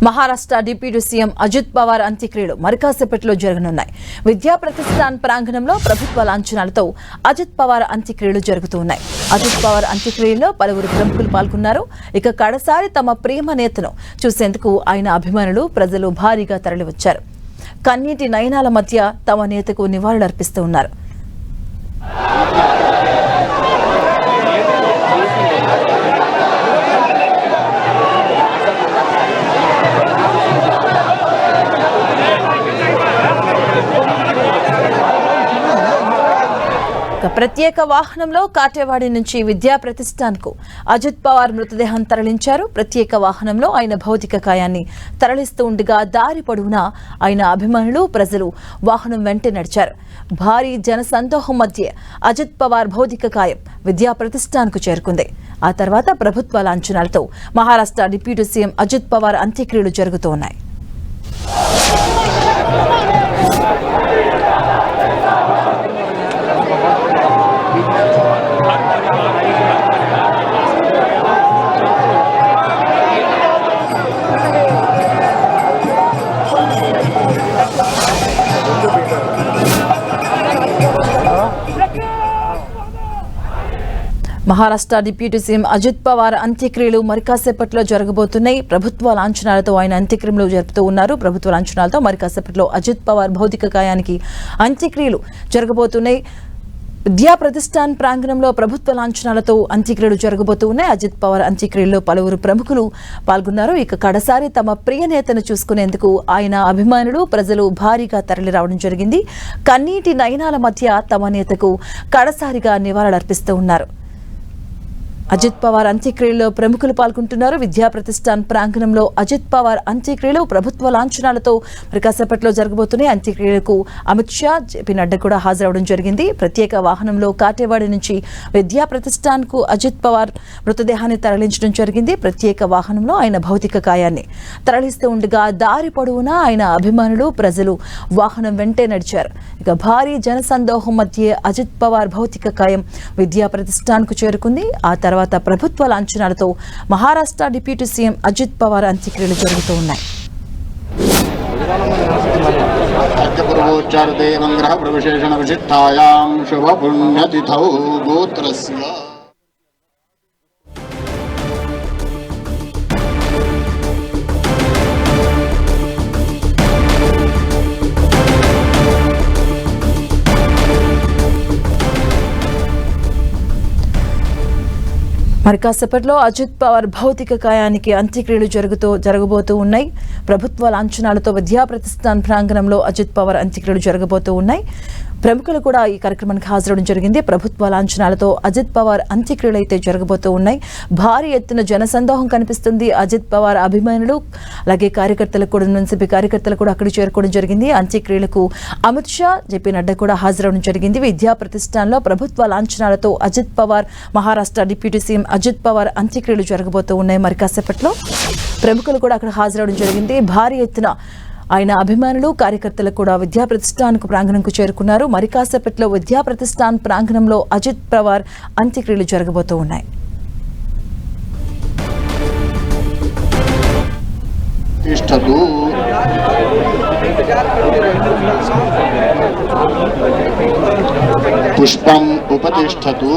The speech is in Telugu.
మహారాష్ట్ర డిప్యూటీ సీఎం అజిత్ పవార్ అంత్యక్రియలు మరికాసేపట్లో జరగనున్నాయి. విద్యా ప్రతిష్టాన్ ప్రాంగణంలో ప్రభుత్వ లాంఛనాలతో అజిత్ పవార్ అంత్యక్రియలు జరుగుతున్నాయి. అజిత్ పవార్ అంత్యక్రియల్లో పలువురు ప్రముఖులు పాల్గొన్నారు. ఇక కడసారి తమ ప్రేమ నేతను చూసేందుకు ఆయన అభిమానులు ప్రజలు భారీగా తరలివచ్చారు. కన్నీటి నయనాల మధ్య తమ నేతకు నివాళులర్పిస్తూ ఉన్నారు. ప్రత్యేక వాహనంలో కాటేవాడి నుంచి విద్యా ప్రతిష్టాన్కు అజిత్ పవార్ మృతదేహం తరలించారు. ప్రత్యేక వాహనంలో ఆయన భౌతిక కాయాన్ని తరలిస్తూ ఉండగా దారి పొడవునా ఆయన అభిమానులు ప్రజలు వాహనం వెంటే నడిచారు. భారీ జనసందోహం మధ్య అజిత్ పవార్ భౌతిక కాయం విద్యా ప్రతిష్టాన్కు చేరుకుంది. ఆ తర్వాత ప్రభుత్వ లాంఛనాలతో మహారాష్ట్ర డిప్యూటీ సీఎం అజిత్ పవార్ అంత్యక్రియలు జరుగుతున్నాయి. మహారాష్ట్ర డిప్యూటీ సీఎం అజిత్ పవార్ అంత్యక్రియలు మరికాసేపట్లో జరగబోతున్నాయి. ప్రభుత్వ లాంఛనాలతో ఆయన అంత్యక్రియలు జరుపుతూ ఉన్నారు. ప్రభుత్వ లాంఛనాలతో మరికాసేపట్లో అజిత్ పవార్ భౌతిక కాయానికి అంత్యక్రియలు జరగబోతున్నాయి. విద్యా ప్రతిష్టాన్ ప్రాంగణంలో ప్రభుత్వ లాంఛనాలతో అంత్యక్రియలు జరగబోతూ ఉన్నాయి. అజిత్ పవార్ అంత్యక్రియల్లో పలువురు ప్రముఖులు పాల్గొన్నారు. ఇక కడసారి తమ ప్రియ నేతను చూసుకునేందుకు ఆయన అభిమానులు ప్రజలు భారీగా తరలి రావడం జరిగింది. కన్నీటి నయనాల మధ్య తమ నేతకు కడసారిగా నివాళులర్పిస్తూ ఉన్నారు. అజిత్ పవార్ అంత్యక్రియల్లో ప్రముఖులు పాల్గొంటున్నారు. విద్యా ప్రతిష్టాన్ ప్రాంగణంలో అజిత్ పవార్ అంత్యక్రియలు ప్రభుత్వ లాంఛనాలతో మరి కాసేపట్లో జరగబోతున్నాయి. అంత్యక్రియలకు అమిత్ షా, జేపీ నడ్డా కూడా హాజరవడం జరిగింది. ప్రత్యేక వాహనంలో కాటేవాడి నుంచి విద్యా ప్రతిష్టాన్కు అజిత్ పవార్ మృతదేహాన్ని తరలించడం జరిగింది. ప్రత్యేక వాహనంలో ఆయన భౌతిక కాయాన్ని తరలిస్తూ ఉండగా దారి పొడవునా ఆయన అభిమానులు ప్రజలు వాహనం వెంటే నడిచారు. ఇక భారీ జనసందోహం మధ్య అజిత్ పవార్ భౌతిక కాయం విద్యా ప్రతిష్టాన్కు చేరుకుంది. ఆ తర్వాత ప్రభుత్వ లాంఛనాలతో మహారాష్ట్ర డిప్యూటీ సీఎం అజిత్ పవార్ అంత్యక్రియలు జరుగుతూ ఉన్నాయి. మరి కాసేపట్లో అజిత్ పవార్ భౌతిక కాయానికి అంత్యక్రియలు జరగబోతూ ఉన్నాయి. ప్రభుత్వ లాంఛనాలతో విద్యా ప్రతిష్టాన్ ప్రాంగణంలో అజిత్ పవార్ అంత్యక్రియలు జరగబోతూ ఉన్నాయి. ప్రముఖులు కూడా ఈ కార్యక్రమానికి హాజరవడం జరిగింది. ప్రభుత్వ లాంఛనాలతో అజిత్ పవార్ అంత్యక్రియలు అయితే జరగబోతూ ఉన్నాయి. భారీ ఎత్తున జనసందోహం కనిపిస్తుంది. అజిత్ పవార్ అభిమానులు అలాగే కార్యకర్తలు కూడా ఎన్సీపీ కార్యకర్తలు కూడా అక్కడికి చేరుకోవడం జరిగింది. అంత్యక్రియలకు అమిత్ షా, జేపీ నడ్డా కూడా హాజరవడం జరిగింది. విద్యా ప్రతిష్టాన్లో ప్రభుత్వ లాంఛనాలతో అజిత్ పవార్ మహారాష్ట్ర డిప్యూటీ సీఎం అజిత్ పవార్ అంత్యక్రియలు జరగబోతూ ఉన్నాయి. మరి కాసేపట్లో ప్రముఖులు కూడా అక్కడ హాజరవడం జరిగింది. భారీ ఎత్తున ఆయన అభిమానులు కార్యకర్తలు కూడా విద్యా ప్రతిష్టాన్ ప్రాంగణంకు చేరుకున్నారు. మరి కాసేపట్లో విద్యా ప్రతిష్టాన్ ప్రాంగణంలో అజిత్ పవార్ అంత్యక్రియలు జరగబోతూ ఉన్నాయి. పుష్పం ఉపతిష్ఠతు.